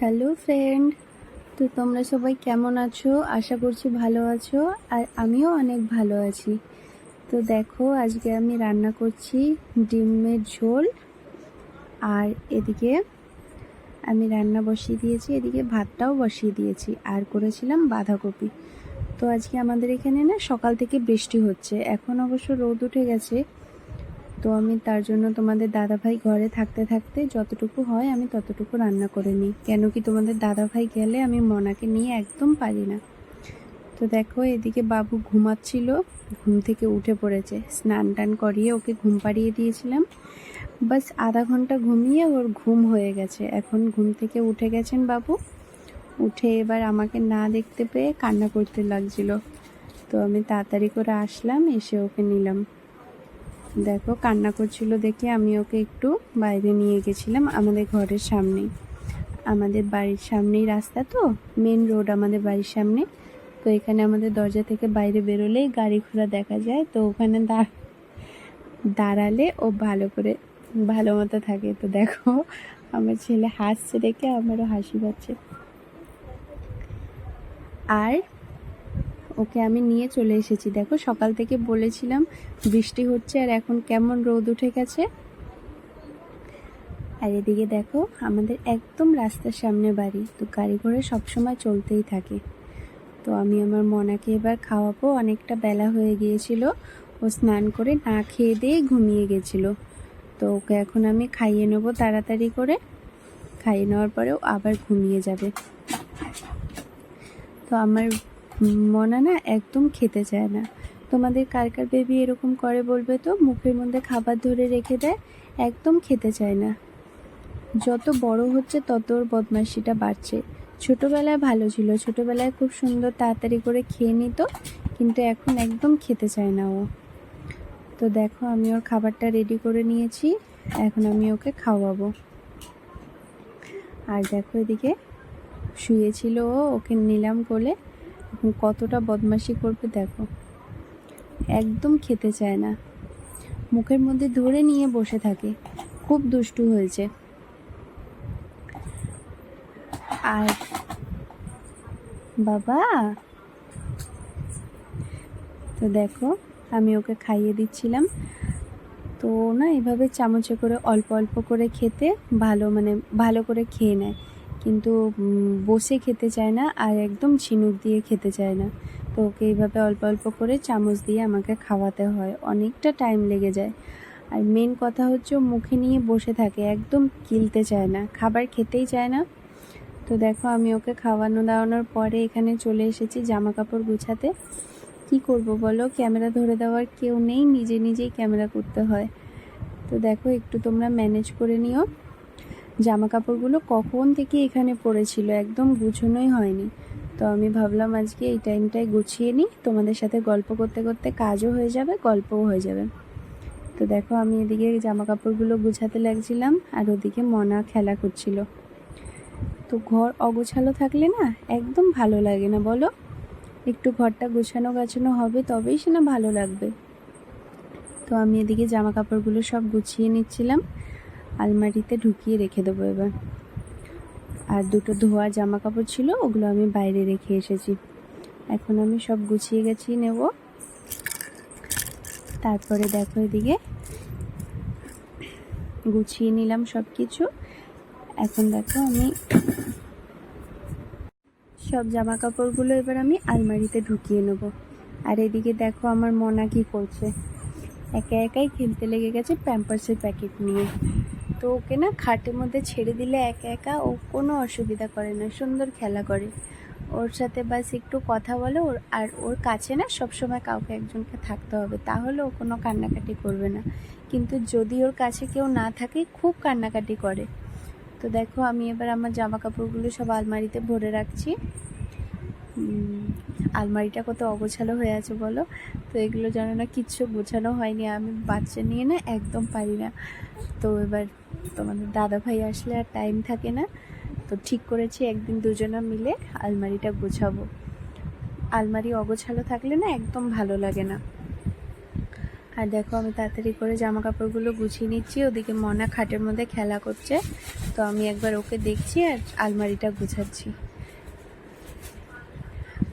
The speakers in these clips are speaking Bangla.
হ্যালো ফ্রেন্ড, তো তোমরা সবাই কেমন আছো? আশা করছি ভালো আছো। আর আমিও অনেক ভালো আছি। তো দেখো, আজকে আমি রান্না করছি ডিমের ঝোল। আর এদিকে আমি রান্না বসিয়ে দিয়েছি, এদিকে ভাতটাও বসিয়ে দিয়েছি, আর করেছিলাম বাঁধাকপি। তো আজকে আমাদের এখানে না সকাল থেকে বৃষ্টি হচ্ছে, এখন অবশ্য রোদ উঠে গেছে। তো আমি তার জন্য তোমাদের দাদাভাই ঘরে থাকতে থাকতে যতটুকু হয় আমি ততটুকু রান্না করে নিই, কেন কি তোমাদের দাদাভাই গেলে আমি মনাকে নিয়ে একদম পারি না। তো দেখো, এদিকে বাবু ঘুমাচ্ছিল, ঘুম থেকে উঠে পড়েছে। স্নান টান করিয়ে ওকে ঘুম পাড়িয়ে দিয়েছিলাম, বাস আধা ঘন্টা ঘুমিয়ে ওর ঘুম হয়ে গেছে। এখন ঘুম থেকে উঠে গেছেন বাবু। উঠে এবার আমাকে না দেখতে পেয়ে কান্না করতে লাগছিল। তো আমি তাড়াতাড়ি করে আসলাম, এসে ওকে নিলাম। দেখো, কান্না করছিল দেখে আমি ওকে একটু বাইরে নিয়ে গেছিলাম, আমাদের ঘরের সামনেই। আমাদের বাড়ির সামনেই রাস্তা, তো মেন রোড আমাদের বাড়ির সামনে। তো এখানে আমাদের দরজা থেকে বাইরে বেরোলেই গাড়ি ঘোড়া দেখা যায়। তো ওখানে দাঁড়ালে ও ভালো মতো থাকে। তো দেখো, আমার ছেলে হাসছে দেখে আমারও হাসি পাচ্ছে। আর ওকে আমি নিয়ে চলে এসেছি। দেখো, সকাল থেকে বলেছিলাম বৃষ্টি হচ্ছে, আর এখন কেমন রোদ উঠে গেছে। আর এদিকে দেখো, আমাদের একদম রাস্তার সামনে বাড়ি, তো গাড়ি ঘোড়া সবসময় চলতেই থাকে। তো আমি আমার মনাকে এবার খাওয়াবো, অনেকটা বেলা হয়ে গিয়েছিল। ও স্নান করে না খেয়ে দিয়ে ঘুমিয়ে গেছিল। তো ওকে এখন আমি খাইয়ে নেবো তাড়াতাড়ি করে। খাইয়ে নেওয়ার পরেও আবার ঘুমিয়ে যাবে। তো আমার মনা না একদম খেতে চায় না। তোমাদের কার কার বেবি এরকম করে বলবে তো, মুখের মধ্যে খাবার ধরে রেখে দেয়, একদম খেতে চায় না। যত বড় হচ্ছে তত ওর বদমাইশিটা বাড়ছে। ছোটোবেলায় ভালো ছিল, ছোটোবেলায় খুব সুন্দর তাড়াতাড়ি করে খেয়ে নিত, কিন্তু এখন একদম খেতে চায় না ও। তো দেখো, আমি ওর খাবারটা রেডি করে নিয়েছি, এখন আমি ওকে খাওয়াবো। আর দেখো, এদিকে শুয়েছিল ও, ওকে নিলাম কোলে। এখন কতটা বদমাইশি করবে দেখো, একদম খেতে চায় না, মুখের মধ্যে ধরে নিয়ে বসে থাকে, খুব দুষ্টু হয়েছে। আর বাবা, তো দেখো, আমি ওকে খাইয়ে দিচ্ছিলাম। তো না, এভাবে চামচে করে অল্প অল্প করে খেতে ভালো করে খেয়ে নেয়, কিন্তু বসে খেতে চায় না, আর একদম ঝিনুক দিয়ে খেতে চায় না। তো ওকে এইভাবে অল্প অল্প করে চামচ দিয়ে আমাকে খাওয়াতে হয়, অনেকটা টাইম লেগে যায়। আর মেন কথা হচ্ছে, ও মুখে নিয়ে বসে থাকে, একদম গিলতে চায় না, খাবার খেতেই চায় না। তো দেখো, আমি ওকে খাওয়ানো দাওয়ানোর পরে এখানে চলে এসেছি জামা কাপড় গুছাতে। কি করব বলো, ক্যামেরা ধরে দেওয়ার কেউ নেই, নিজে নিজেই ক্যামেরা করতে হয়। তো দেখো, একটু তোমরা ম্যানেজ করে নিও। জামা কাপড়গুলো কখন থেকে এখানে পড়েছিল, একদম গুছানোই হয়নি। তো আমি ভাবলাম আজকে এই টাইমটায় গুছিয়ে নিই, তোমাদের সাথে গল্প করতে করতে কাজও হয়ে যাবে, গল্পও হয়ে যাবে। তো দেখো, আমি এদিকে জামা কাপড়গুলো গুছাতে লাগছিলাম, আর ওদিকে মনা খেলা করছিল। তো ঘর অগোছালো থাকলে না একদম ভালো লাগে না, বলো? একটু ঘরটা গোছানো গাছানো হবে, তবেই সে না ভালো লাগবে। তো আমি এদিকে জামা কাপড়গুলো সব গুছিয়ে নিচ্ছিলাম, আলমারিতে ঢুকিয়ে রেখে দেবো এবার। আর দুটো ধোয়া জামা কাপড় ছিল, ওগুলো আমি বাইরে রেখে এসেছি। এখন আমি সব গুছিয়ে গেছিয়ে নেব। তারপরে দেখো, এদিকে গুছিয়ে নিলাম সব কিছু। এখন দেখো, আমি সব জামা কাপড়গুলো এবার আমি আলমারিতে ঢুকিয়ে নেব। আর এদিকে দেখো, আমার মনা কি করছে, একা একাই খেলতে লেগে গেছে প্যাম্পার্সের প্যাকেট নিয়ে। তো ওকে না খাটের মধ্যে ছেড়ে দিলে একা একা ও কোনো অসুবিধা করে না, সুন্দর খেলা করে। ওর সাথে বাস একটু কথা বলে, আর ওর কাছে না সবসময় কাউকে একজনকে থাকতে হবে, তাহলে ও কোনো কান্নাকাটি করবে না। কিন্তু যদি ওর কাছে কেউ না থাকে, খুব কান্নাকাটি করে। তো দেখো, আমি এবার আমার জামা কাপড়গুলো সব আলমারিতে ভরে রাখছি। আলমারিটা কত অগোছালো হয়ে আছে বলো। তো এগুলো জানো না, কিচ্ছু গোছানো হয়নি, আমি বাচ্চা নিয়ে না একদম পারি না। তো এবার তোমাদের দাদাভাই আসলে আর টাইম থাকে না, তো ঠিক করেছি একদিন দুজনা মিলে আলমারিটা গোছাবো। আলমারি অগোছালো থাকলে না একদম ভালো লাগে না। আর দেখো আমি তাড়াতাড়ি করে জামা কাপড়গুলো গুছিয়ে নিচ্ছি, ওদিকে মনা খাটের মধ্যে খেলা করছে, তো আমি একবার ওকে দেখছি আর আলমারিটা গুছাচ্ছি।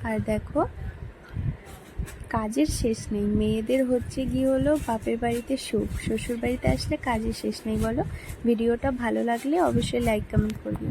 আর দেখো কাজের শেষ নেই, মেয়েদের হচ্ছে গিয়ে হলো বাপের বাড়িতে সুখ, শ্বশুর বাড়িতে আসলে কাজের শেষ নেই। বলো, ভিডিওটা ভালো লাগলে অবশ্যই লাইক কমেন্ট করবে।